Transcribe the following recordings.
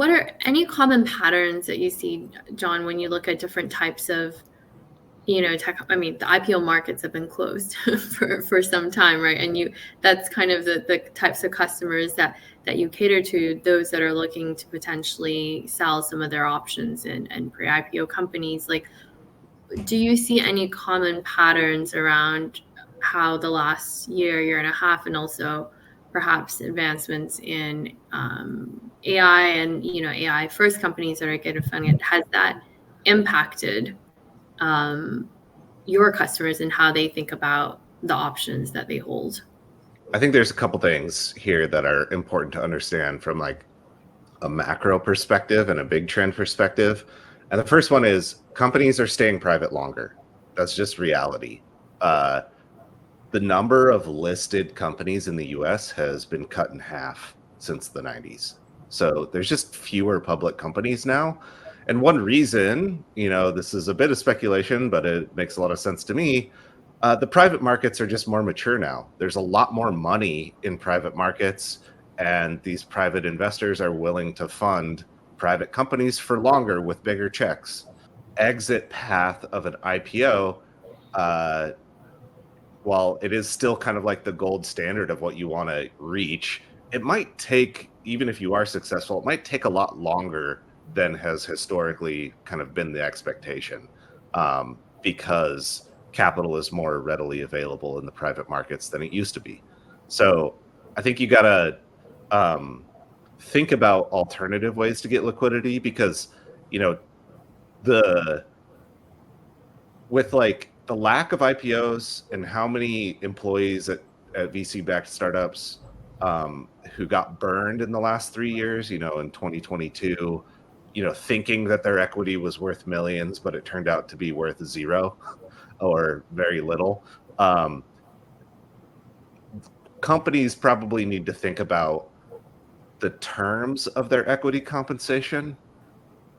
what are any common patterns that you see, John, when you look at different types of, tech? I mean, the IPO markets have been closed for some time, right? And that's kind of the types of customers that you cater to, those that are looking to potentially sell some of their options and pre-IPO companies. Like, do you see any common patterns around how the last year and a half, and also perhaps advancements in AI and AI first companies that are getting funded, has that impacted your customers and how they think about the options that they hold? I think there's a couple things here that are important to understand from like a macro perspective and a big trend perspective. And the first one is companies are staying private longer. That's just reality. The number of listed companies in the US has been cut in half since the 90s. So there's just fewer public companies now. And one reason, this is a bit of speculation, but it makes a lot of sense to me. The private markets are just more mature now. There's a lot more money in private markets, and these private investors are willing to fund private companies for longer with bigger checks. Exit path of an IPO, while it is still kind of like the gold standard of what you want to reach, it might take, even if you are successful, it might take a lot longer than has historically kind of been the expectation, because capital is more readily available in the private markets than it used to be. So I think you got to think about alternative ways to get liquidity, because with like the lack of IPOs and how many employees at VC-backed startups who got burned in the last 3 years, in 2022, thinking that their equity was worth millions, but it turned out to be worth zero or very little. Companies probably need to think about the terms of their equity compensation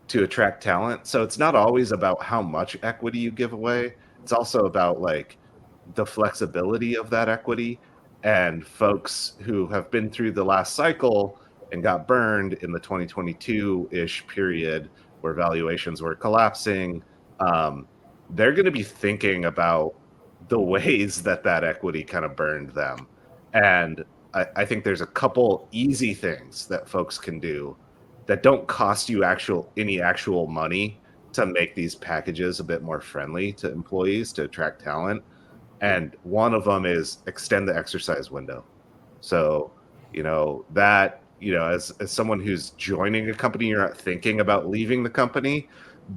to attract talent. So it's not always about how much equity you give away. It's also about like the flexibility of that equity. And folks who have been through the last cycle and got burned in the 2022-ish period where valuations were collapsing, they're going to be thinking about the ways that equity kind of burned them. And I think there's a couple easy things that folks can do that don't cost you any actual money to make these packages a bit more friendly to employees to attract talent. And one of them is extend the exercise window. So, as someone who's joining a company, you're not thinking about leaving the company,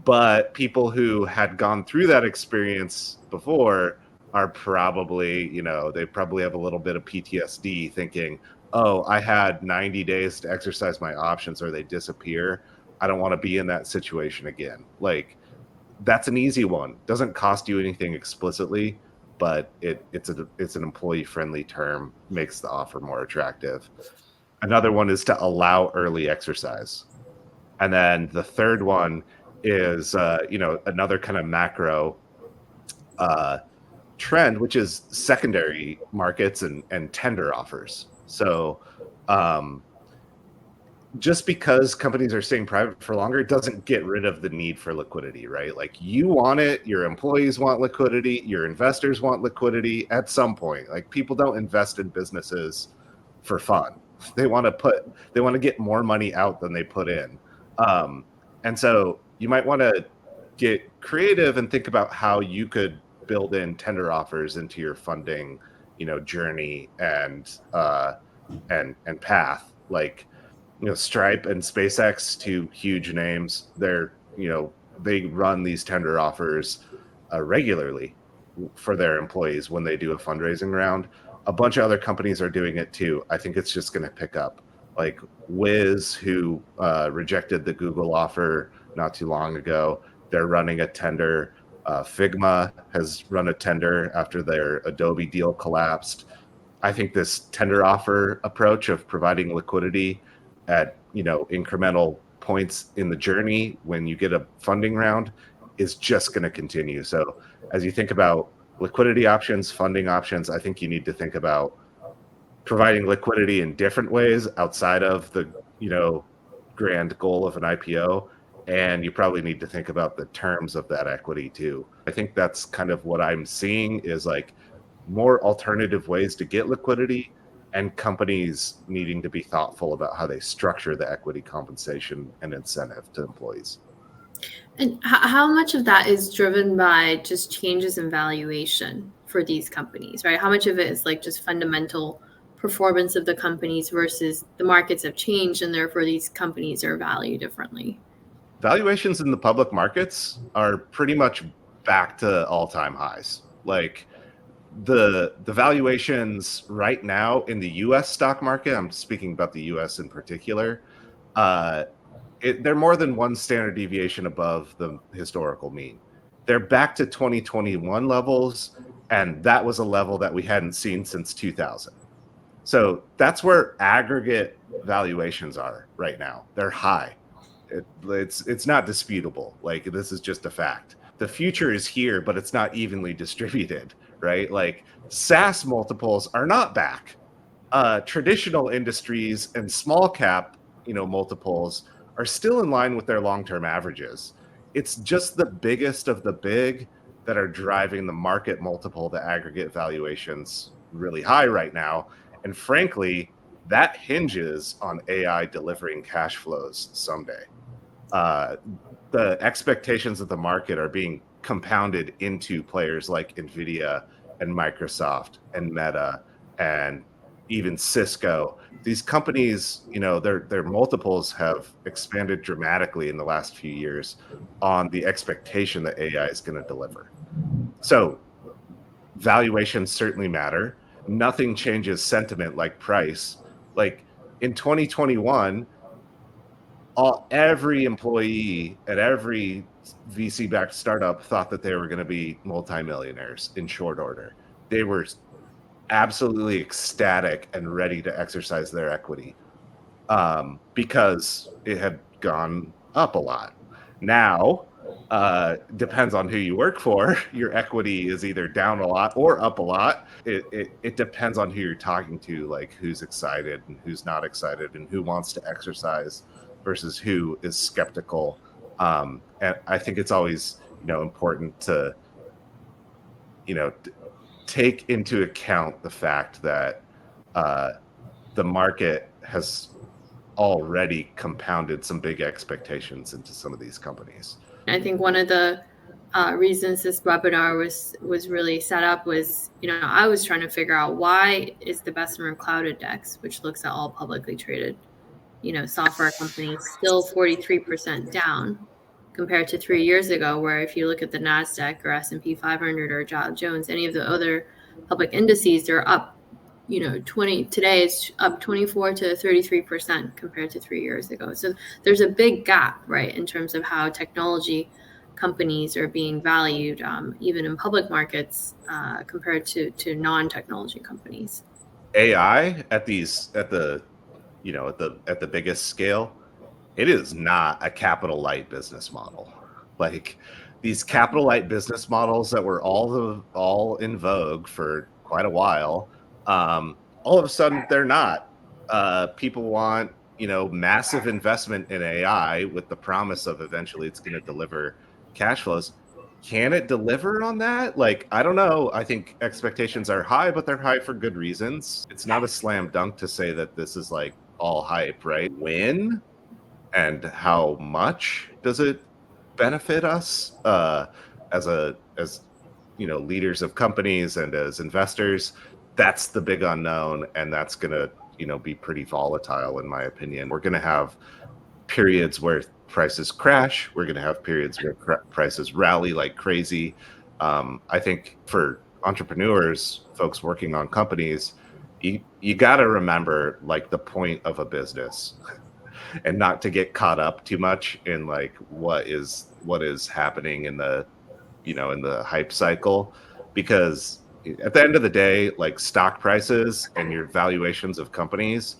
but people who had gone through that experience before are probably, they probably have a little bit of PTSD thinking, oh, I had 90 days to exercise my options or they disappear. I don't want to be in that situation again. Like, that's an easy one. Doesn't cost you anything explicitly, but it's an employee-friendly term, makes the offer more attractive. Another one is to allow early exercise. And then the third one is, another kind of macro trend, which is secondary markets and tender offers. So just because companies are staying private for longer, it doesn't get rid of the need for liquidity, right? Like, you want it, your employees want liquidity, your investors want liquidity at some point. Like, people don't invest in businesses for fun. They want to get more money out than they put in. And so you might want to get creative and think about how you could build in tender offers into your funding, journey and path. Like, Stripe and SpaceX, two huge names, they run these tender offers regularly for their employees when they do a fundraising round. A bunch of other companies are doing it too. I think it's just going to pick up. Like Wiz, who rejected the Google offer not too long ago, they're running a tender. Figma has run a tender after their Adobe deal collapsed. I think this tender offer approach of providing liquidity at incremental points in the journey when you get a funding round is just going to continue. So as you think about liquidity options, funding options, I think you need to think about providing liquidity in different ways outside of the grand goal of an IPO. And you probably need to think about the terms of that equity too. I think that's kind of what I'm seeing is like more alternative ways to get liquidity and companies needing to be thoughtful about how they structure the equity compensation and incentive to employees. And how much of that is driven by just changes in valuation for these companies, right? How much of it is like just fundamental performance of the companies versus the markets have changed and therefore these companies are valued differently? Valuations in the public markets are pretty much back to all-time highs. Like the valuations right now in the US stock market, I'm speaking about the US in particular, uh, they're more than one standard deviation above the historical mean. They're back to 2021 levels, and that was a level that we hadn't seen since 2000. So that's where aggregate valuations are right now. They're high. It's not disputable. Like this is just a fact. The future is here, but it's not evenly distributed, right? Like SaaS multiples are not back. Traditional industries and small cap, multiples are still in line with their long-term averages. It's just the biggest of the big that are driving the market multiple, the aggregate valuations really high right now. And frankly, that hinges on AI delivering cash flows someday. The expectations of the market are being compounded into players like Nvidia and Microsoft and Meta and even Cisco. These companies, their multiples have expanded dramatically in the last few years on the expectation that AI is going to deliver. So valuations certainly matter. Nothing changes sentiment like price. Like in 2021, every employee at every VC-backed startup thought that they were going to be multimillionaires in short order. They were absolutely ecstatic and ready to exercise their equity because it had gone up a lot. Now, depends on who you work for. Your equity is either down a lot or up a lot. It depends on who you're talking to, like who's excited and who's not excited and who wants to exercise versus who is skeptical. And I think it's always, important to, take into account the fact that the market has already compounded some big expectations into some of these companies. I think one of the reasons this webinar was really set up was, I was trying to figure out why is the Bessemer Cloud Index, which looks at all publicly traded, software companies, still 43% down compared to 3 years ago, where if you look at the NASDAQ or S&P 500 or Dow Jones, any of the other public indices, they're up, today it's up 24 to 33% compared to 3 years ago. So there's a big gap, right, in terms of how technology companies are being valued, even in public markets, compared to non-technology companies. AI at the biggest scale, it is not a capital light business model. Like these capital light business models that were all in vogue for quite a while, all of a sudden they're not. People want, massive investment in AI with the promise of eventually it's going to deliver cash flows. Can it deliver on that? Like, I don't know. I think expectations are high, but they're high for good reasons. It's not a slam dunk to say that this is like all hype, right? When and how much does it benefit us as leaders of companies and as investors? That's the big unknown, and that's gonna be pretty volatile in my opinion. We're gonna have periods where prices crash. We're gonna have periods where prices rally like crazy. I think for entrepreneurs, folks working on companies, you got to remember like the point of a business and not to get caught up too much in like what is happening in the in the hype cycle, because at the end of the day, like stock prices and your valuations of companies,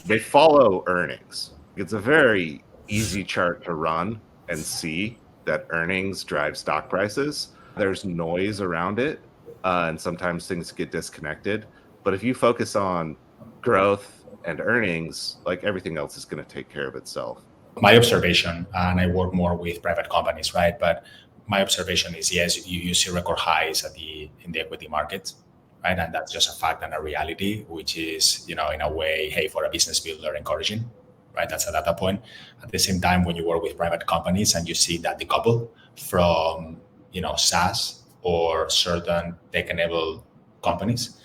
they follow earnings. It's a very easy chart to run and see that earnings drive stock prices. There's noise around it, and sometimes things get disconnected. But if you focus on growth and earnings, like everything else is going to take care of itself. My observation, and I work more with private companies, right? But my observation is, yes, you see record highs in the equity markets, right? And that's just a fact and a reality, which is, in a way, hey, for a business builder, encouraging, right? That's a data point. At the same time, when you work with private companies and you see that decouple from, SaaS or certain tech-enabled companies,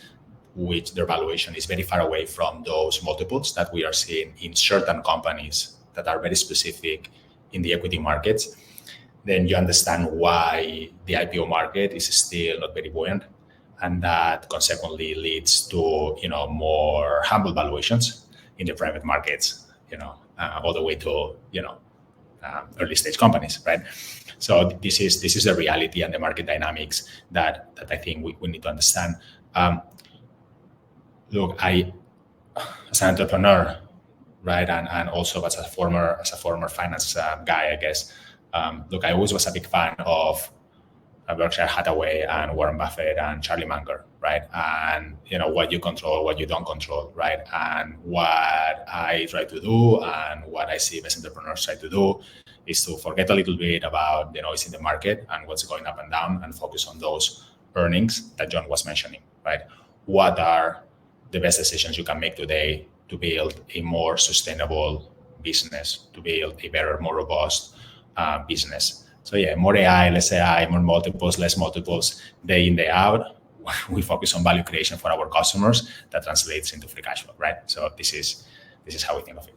which their valuation is very far away from those multiples that we are seeing in certain companies that are very specific in the equity markets, then you understand why the IPO market is still not very buoyant, and that consequently leads to more humble valuations in the private markets, all the way to early stage companies, right? So this is the reality and the market dynamics that I think we need to understand. Look, I, as an entrepreneur, right, and also as a former finance guy, I guess. Look, I always was a big fan of Berkshire Hathaway and Warren Buffett and Charlie Munger, right? And what you control, what you don't control, right? And what I try to do, and what I see best entrepreneurs try to do, is to forget a little bit about the noise in the market and what's going up and down, and focus on those earnings that John was mentioning, right? What are the best decisions you can make today to build a more sustainable business, to build a better, more robust business? So yeah, more AI, less AI, more multiples, less multiples, day in, day out. We focus on value creation for our customers that translates into free cash flow, right? So this is how we think of it.